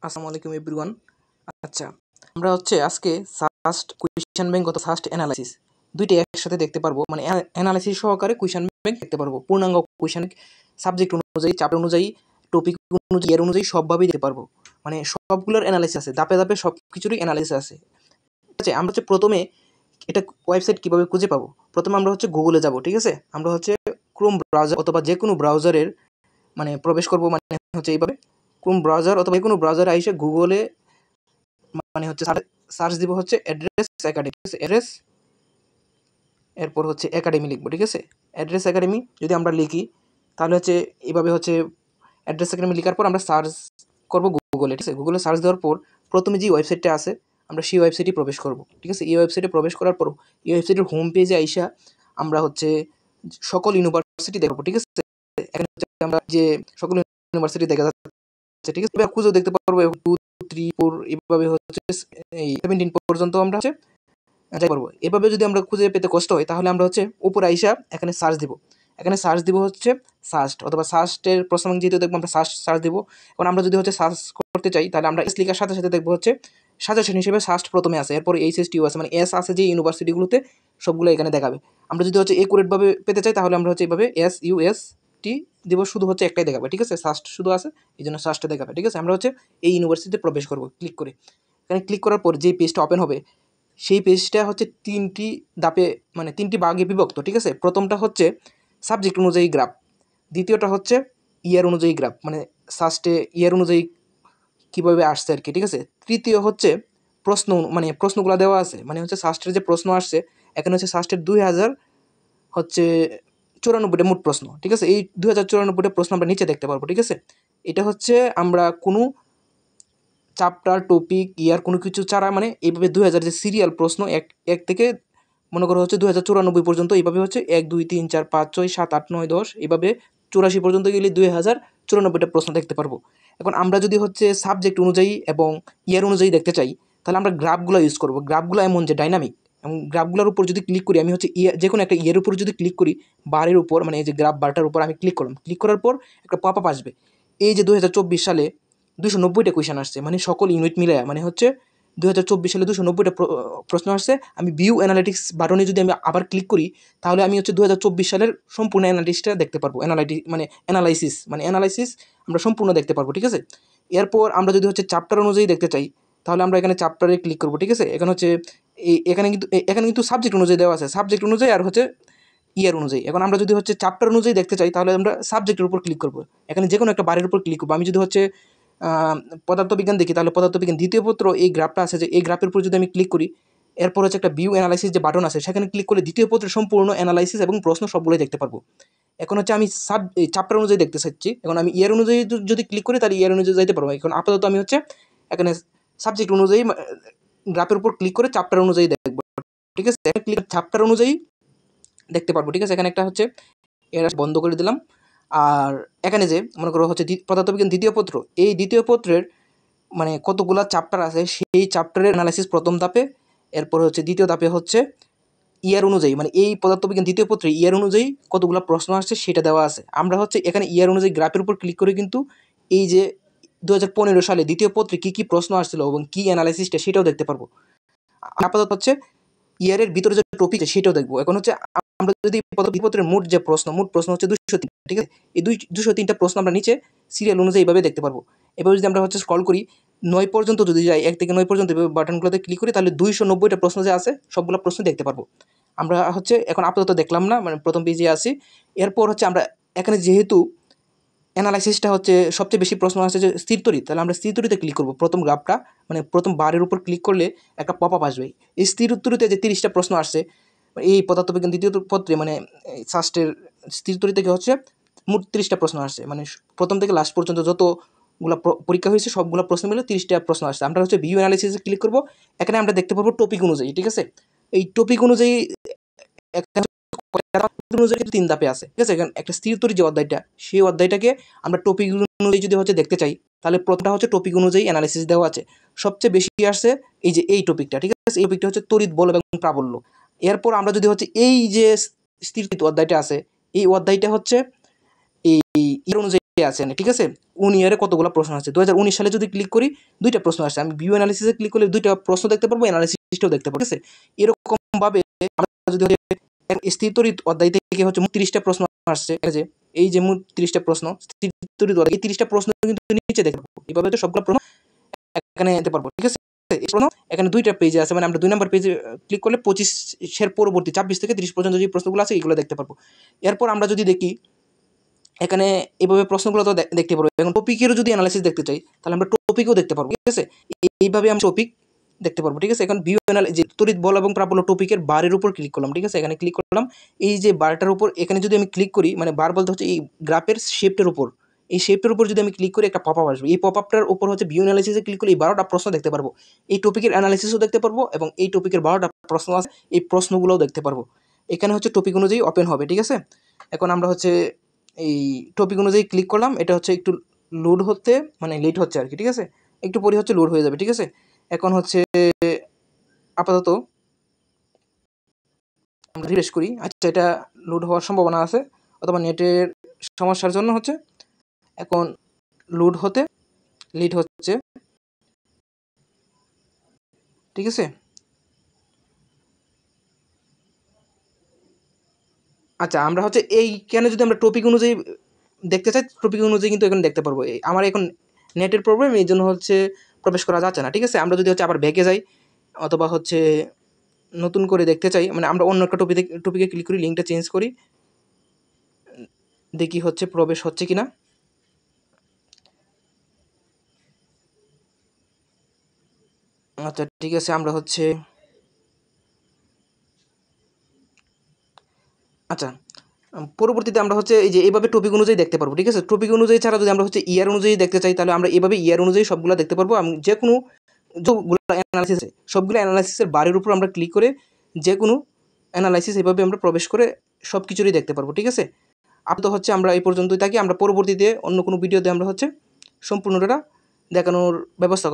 আসসালামু আলাইকুম এভরিওয়ান। আচ্ছা, আমরা আজকে সাস্ট কুয়েশন ব্যাংক অথবা সাস্ট অ্যানালাইসিস দুইটা একসাথে দেখতে পারবো। মানে অ্যানালাইসিস সহকারে কুয়েশন ব্যাংক দেখতে পারবো। পূর্ণাঙ্গ কুয়েশন সাবজেক্ট অনুযায়ী, চাপের অনুযায়ী, টপিক অনুযায়ী, এর অনুযায়ী সবভাবেই দেখতে পারবো। মানে সবগুলোর অ্যানালাইসিস আছে, ধাপে ধাপে সব কিছুরই অ্যানালাইসিস আছে। ঠিক আছে, আমরা প্রথমে এটা ওয়েবসাইট কিভাবে খুঁজে পাবো। প্রথমে আমরা গুগলে যাব। ঠিক আছে, আমরা ক্রোম ব্রাউজার অথবা যে কোনো ব্রাউজারের মানে প্রবেশ করব। মানে এইভাবে ক্রোম ব্রাউজার অথবা যে কোনো ব্রাউজারে আইসে গুগলে মানে সার্চ দিব অ্যাড্রেস একাডেমি। অ্যাড্রেস এরপর একাডেমি লিখবো। ঠিক আছে, অ্যাড্রেস একাডেমি যদি আমরা লিখি তাহলে এইভাবে অ্যাড্রেস একাডেমি লেখার পর আমরা সার্চ করব গুগলে। ঠিক আছে, গুগলে সার্চ দেওয়ার পর প্রথমে যে ওয়েবসাইটটা আছে আমরা সেই ওয়েবসাইটে প্রবেশ করব। ঠিক আছে, এই ওয়েবসাইটে প্রবেশ করার পর এই ওয়েবসাইটের হোম পেজে আইসা আমরা সকল ইউনিভার্সিটি দেখবো। ঠিক আছে, এখানে আমরা যে সকল ইউনিভার্সিটি দেখা যাচ্ছে। ঠিক আছে, এবার খুঁজেও দেখতে পারবো 2, 3, 4 এইভাবে এই 17 পর্যন্ত আমরা যাই পারবো। এভাবে যদি আমরা খুঁজে পেতে কষ্ট হয় তাহলে আমরা উপরে আইসা এখানে সার্চ দিব। এখানে সার্চ দিব সাস্ট অথবা সাস্টের প্রশ্ন যেহেতু দেখবো আমরা সার্চ দিব। এখন আমরা যদি সার্চ করতে চাই তাহলে আমরা এস লেখার সাথে সাথে দেখবো সাজেশন হিসেবে সাস্ট প্রথমে আছে, এরপর এইচএসটিউ আছে, মানে এস আছে যে ইউনিভার্সিটিগুলোতে সবগুলো এখানে দেখাবে। আমরা যদি একুরেটভাবে পেতে চাই তাহলে আমরা এইভাবে SUST দিব, শুধু একটাই দেখাবে। ঠিক আছে, সাস্ট শুধু আছে এই জন্য সাস্টে দেখাবে। ঠিক আছে, আমরা এই ইউনিভার্সিটিতে প্রবেশ করবো ক্লিক করে। এখানে ক্লিক করার পর যে পেজটা ওপেন হবে সেই পেজটা তিনটি ধাপে মানে তিনটি ভাগে বিভক্ত। ঠিক আছে, প্রথমটা সাবজেক্ট অনুযায়ী গ্রাফ, দ্বিতীয়টা ইয়ার অনুযায়ী গ্রাফ, মানে সাস্টে ইয়ার অনুযায়ী কীভাবে আসছে আর কি। ঠিক আছে, তৃতীয় প্রশ্ন, মানে প্রশ্নগুলো দেওয়া আছে, মানে সাস্টের যে প্রশ্ন আসছে এখানে সাস্টের 2094টা মোট প্রশ্ন। ঠিক আছে, এই 2094টা প্রশ্ন আমরা নিচে দেখতে পারবো। ঠিক আছে, এটা আমরা কোনো চ্যাপ্টার, টপিক, ইয়ার কোনো কিছু ছাড়া, মানে এইভাবে 2000 যে সিরিয়াল প্রশ্ন এক থেকে মনে করো 2094 পর্যন্ত, এইভাবে 1, 2, 3, 4, 5, 6, 7, 8, 9, 10 এইভাবে 84 পর্যন্ত গেলে 2094টা প্রশ্ন দেখতে পারবো। এখন আমরা যদি সাবজেক্ট অনুযায়ী এবং ইয়ার অনুযায়ী দেখতে চাই তাহলে আমরা গ্রাফগুলো ইউজ করবো। গ্রাফগুলো এমন যে ডাইনামিক, এবং গ্রাফগুলোর উপর যদি ক্লিক করি, আমি যে কোনো একটা ইয়ের উপর যদি ক্লিক করি, বারের উপর, মানে এই যে গ্রাফ বারটার উপর আমি ক্লিক করলাম, ক্লিক করার পর একটা পপ আপ আসবে। এই যে 2024 সালে 290টা কোয়েশন আসছে, মানে সকল ইউনিট মিলায়, মানে 2024 সালে 290টা প্রশ্ন আসছে। আমি ভিউ অ্যানালিটিক্স বাটনে যদি আমি আবার ক্লিক করি তাহলে আমি 2024 সালের সম্পূর্ণ অ্যানালিটিক্সটা দেখতে পারবো। অ্যানালাইসিস আমরা সম্পূর্ণ দেখতে পারবো। ঠিক আছে, এরপর আমরা যদি চ্যাপ্টার অনুযায়ী দেখতে চাই তাহলে আমরা এখানে চ্যাপ্টারে ক্লিক করবো। ঠিক আছে, এখানে কিন্তু সাবজেক্ট অনুযায়ী দেওয়া আছে, সাবজেক্ট অনুযায়ী আর ইয়ার অনুযায়ী। এখন আমরা যদি চ্যাপ্টার অনুযায়ী দেখতে চাই তাহলে আমরা সাবজেক্টের উপর ক্লিক করবো। এখানে যে কোনো একটা বারের উপর ক্লিক করবো। আমি যদি পদার্থবিজ্ঞান দেখি তাহলে পদার্থবিজ্ঞান দ্বিতীয় পত্র এই গ্রাফটা আছে, যে এই গ্রাফের উপর যদি আমি ক্লিক করি, এরপর একটা ভিউ অ্যানালাইসিস যে বাটন আছে সেখানে ক্লিক করলে দ্বিতীয় পত্রের সম্পূর্ণ অ্যানালাইসিস এবং প্রশ্ন সবগুলোই দেখতে পারবো। এখন আমি চ্যাপ্টার অনুযায়ী দেখতে চাচ্ছি, এখন আমি ইয়ার অনুযায়ী যদি ক্লিক করি তাহলে ইয়ার অনুযায়ী যাইতে পারবো। এখন আপাতত আমি এখানে সাবজেক্ট অনুযায়ী গ্রাফের উপর ক্লিক করে চ্যাপ্টার অনুযায়ী দেখবো। ঠিক আছে, চ্যাপ্টার অনুযায়ী দেখতে পারবো। ঠিক আছে, এখানে একটা এর বন্ধ করে দিলাম। আর এখানে যে মনে করো পদার্থবিজ্ঞান দ্বিতীয় পত্র, এই দ্বিতীয় পত্রের মানে কতগুলা চ্যাপ্টার আছে সেই চ্যাপ্টারের অ্যানালাইসিস প্রথম ধাপে, এরপর দ্বিতীয় ধাপে ইয়ার অনুযায়ী, মানে এই পদার্থবিজ্ঞান দ্বিতীয় পত্রে ইয়ার অনুযায়ী কতগুলো প্রশ্ন আসছে সেটা দেওয়া আছে। আমরা এখানে ইয়ার অনুযায়ী গ্রাফের উপর ক্লিক করে কিন্তু এই যে 2015 সালে দ্বিতীয় পত্রে কী কী প্রশ্ন আসছিল এবং কী অ্যানালাইসিসটা সেটাও দেখতে পারবো। আপাতত ইয়ারের ভিতরে যে টপিক সেটাও দেখবো। এখন আমরা যদি পত্রের মোট প্রশ্ন 203। ঠিক আছে, এই 203টা প্রশ্ন আমরা নিচে সিরিয়াল অনুযায়ী এইভাবে দেখতে পারবো। এভাবে যদি আমরা স্ক্রল করি 9 পর্যন্ত যদি যাই, 1 থেকে 9 পর্যন্ত বাটনগুলোতে ক্লিক করি তাহলে 290টা প্রশ্ন যে আছে সবগুলো প্রশ্ন দেখতে পারবো। আমরা এখন আপাতত দেখলাম না, মানে প্রথম পেজে আসি। এরপর আমরা এখানে যেহেতু অ্যানালাইসিসটা সবচেয়ে বেশি প্রশ্ন আছে যে স্থির তড়িৎ, তাহলে আমরা স্থির তড়িতে ক্লিক করবো। প্রথম গ্রাফটা মানে প্রথম বারের উপর ক্লিক করলে একটা পপ আপ আসবে। এই স্থির তড়িতে যে 30টা প্রশ্ন আসছে এই পদার্থবিজ্ঞান দ্বিতীয় পত্রে, মানে সাস্টের স্থির তড়িৎ থেকে মোট 30টা প্রশ্ন আসছে, মানে প্রথম থেকে লাস্ট পর্যন্ত যতগুলো পরীক্ষা হয়েছে সবগুলো প্রশ্ন মিলে 30টা প্রশ্ন আসছে। আমরা ভিউ অ্যানালাইসিসে ক্লিক করবো। এখানে আমরা দেখতে পারবো টপিক অনুযায়ী। ঠিক আছে, এই টপিক অনুযায়ী অনুযায়ী 3 ধাপে আছে। ঠিক আছে, এখন একটা স্থির তড়িৎ যে অধ্যায়টা, সেই অধ্যায়টাকে আমরা টপিক অনুযায়ী যদি দেখতে চাই তাহলে প্রথমটা টপিক অনুযায়ী অ্যানালাইসিস দেওয়া আছে। সবচেয়ে বেশি আসছে এই যে এই টপিকটা। ঠিক আছে, এই টপিকটা তড়িৎ বল এবং প্রাবল্য। এরপর আমরা যদি এই যে স্থির তড়িৎ অধ্যায়টা আছে, এই অধ্যায়টা এই ইয়ার অনুযায়ী আছে, ঠিক আছে, কোন ইয়ারে কতগুলো প্রশ্ন আছে। 2019 সালে যদি ক্লিক করি 2টা প্রশ্ন আসছে, আমি ভিউ অ্যানালিসিসে ক্লিক করলে 2টা প্রশ্ন দেখতে পারবো, অ্যানালিসিসটাও দেখতে পারবো, ঠিক আছে। এরকমভাবে আমরা যদি স্থির তড়িৎ অধ্যায় থেকে হচ্ছে 30টা প্রশ্ন আসছে, যে এই যে 30টা প্রশ্ন স্থির তড়িৎ অধ্যায়, এই 30টা প্রশ্ন কিন্তু নিচে দেখতে পারবো, এইভাবে তো সবগুলো প্রশ্ন এখানে দিতে পারবো, ঠিক আছে। এই প্রশ্ন এখানে 2টা পেজে আছে, মানে আমরা 2 নম্বর পেজে ক্লিক করলে 25 পরবর্তী 26 থেকে 30 পর্যন্ত যে প্রশ্নগুলো আছে এগুলো দেখতে পারবো। এরপর আমরা যদি দেখি এখানে এইভাবে প্রশ্নগুলো তো দেখতে পারবো। এখন টপিকেরও যদি অ্যানালাইসিস দেখতে চাই তাহলে আমরা টপিকও দেখতে পারবো, ঠিক আছে। এইভাবে আমরা টপিক দেখতে পারবো, ঠিক আছে। এখন ভিউ অ্যানালাইসিস তড়িৎ বল এবং প্রাবল্য টপিকের বারের উপর ক্লিক করলাম, ঠিক আছে। এখানে ক্লিক করলাম, এই যে বারটার উপর এখানে যদি আমি ক্লিক করি, মানে বার বলতে হচ্ছে এই গ্রাফের শেপটার উপর, এই শেপটার উপর যদি আমি ক্লিক করি একটা পপআপ আসবে, এই পপআপটার উপর হচ্ছে ভিউ অ্যানালাইসিসে ক্লিক করলে এই 12টা প্রশ্ন দেখতে পারবো, এই টপিকের অ্যানালাইসিসও দেখতে পারবো এবং এই টপিকের 12টা প্রশ্ন আছে এই প্রশ্নগুলোও দেখতে পারবো। এখানে হচ্ছে টপিক অনুযায়ী ওপেন হবে, ঠিক আছে। এখন আমরা হচ্ছে এই টপিক অনুযায়ী ক্লিক করলাম, এটা হচ্ছে একটু লোড হতে মানে লেট হচ্ছে আর কি, ঠিক আছে। একটু পরে হচ্ছে লোড হয়ে যাবে, ঠিক আছে। এখন হচ্ছে আপাতত আমরা রিফ্রেশ করি, আচ্ছা এটা লোড হওয়ার সম্ভাবনা আছে অথবা নেটের সমস্যার জন্য হচ্ছে এখন লোড হতে লেট হচ্ছে, ঠিক আছে। আচ্ছা আমরা হচ্ছে এইখানে যদি আমরা টপিক অনুযায়ী দেখতে চাই, টপিক অনুযায়ী কিন্তু এখন দেখতে পারবো। আমার এখন নেটের প্রবলেম, এই জন্য হচ্ছে প্রবেশ করা যাচ্ছে না, ঠিক আছে। আমরা যদি হচ্ছে আবার ব্যাকে যাই অথবা হচ্ছে নতুন করে দেখতে চাই, মানে আমরা অন্য একটা টপিকে ক্লিক করি, লিঙ্কটা চেঞ্জ করি, দেখি হচ্ছে প্রবেশ হচ্ছে কিনা। আচ্ছা ঠিক আছে, আমরা হচ্ছে আচ্ছা পরবর্তীতে আমরা হচ্ছে এই যে এইভাবে টপিক অনুযায়ী দেখতে পারবো, ঠিক আছে। টপিক অনুযায়ী ছাড়া যদি আমরা হচ্ছে ইয়ার অনুযায়ী দেখতে চাই তাহলে আমরা এইভাবে ইয়ার অনুযায়ী সবগুলো দেখতে পারবো। আমি যে কোনো যেগুলো অ্যানালাইসিস সবগুলো অ্যানালাইসিসের বারের উপর আমরা ক্লিক করে যে কোনো অ্যানালাইসিস এইভাবে আমরা প্রবেশ করে সব কিছুরই দেখতে পারবো, ঠিক আছে। আপাতত হচ্ছে আমরা এই পর্যন্তই থাকি, আমরা পরবর্তীতে অন্য কোনো ভিডিওতে আমরা হচ্ছে সম্পূর্ণটা দেখানোর ব্যবস্থা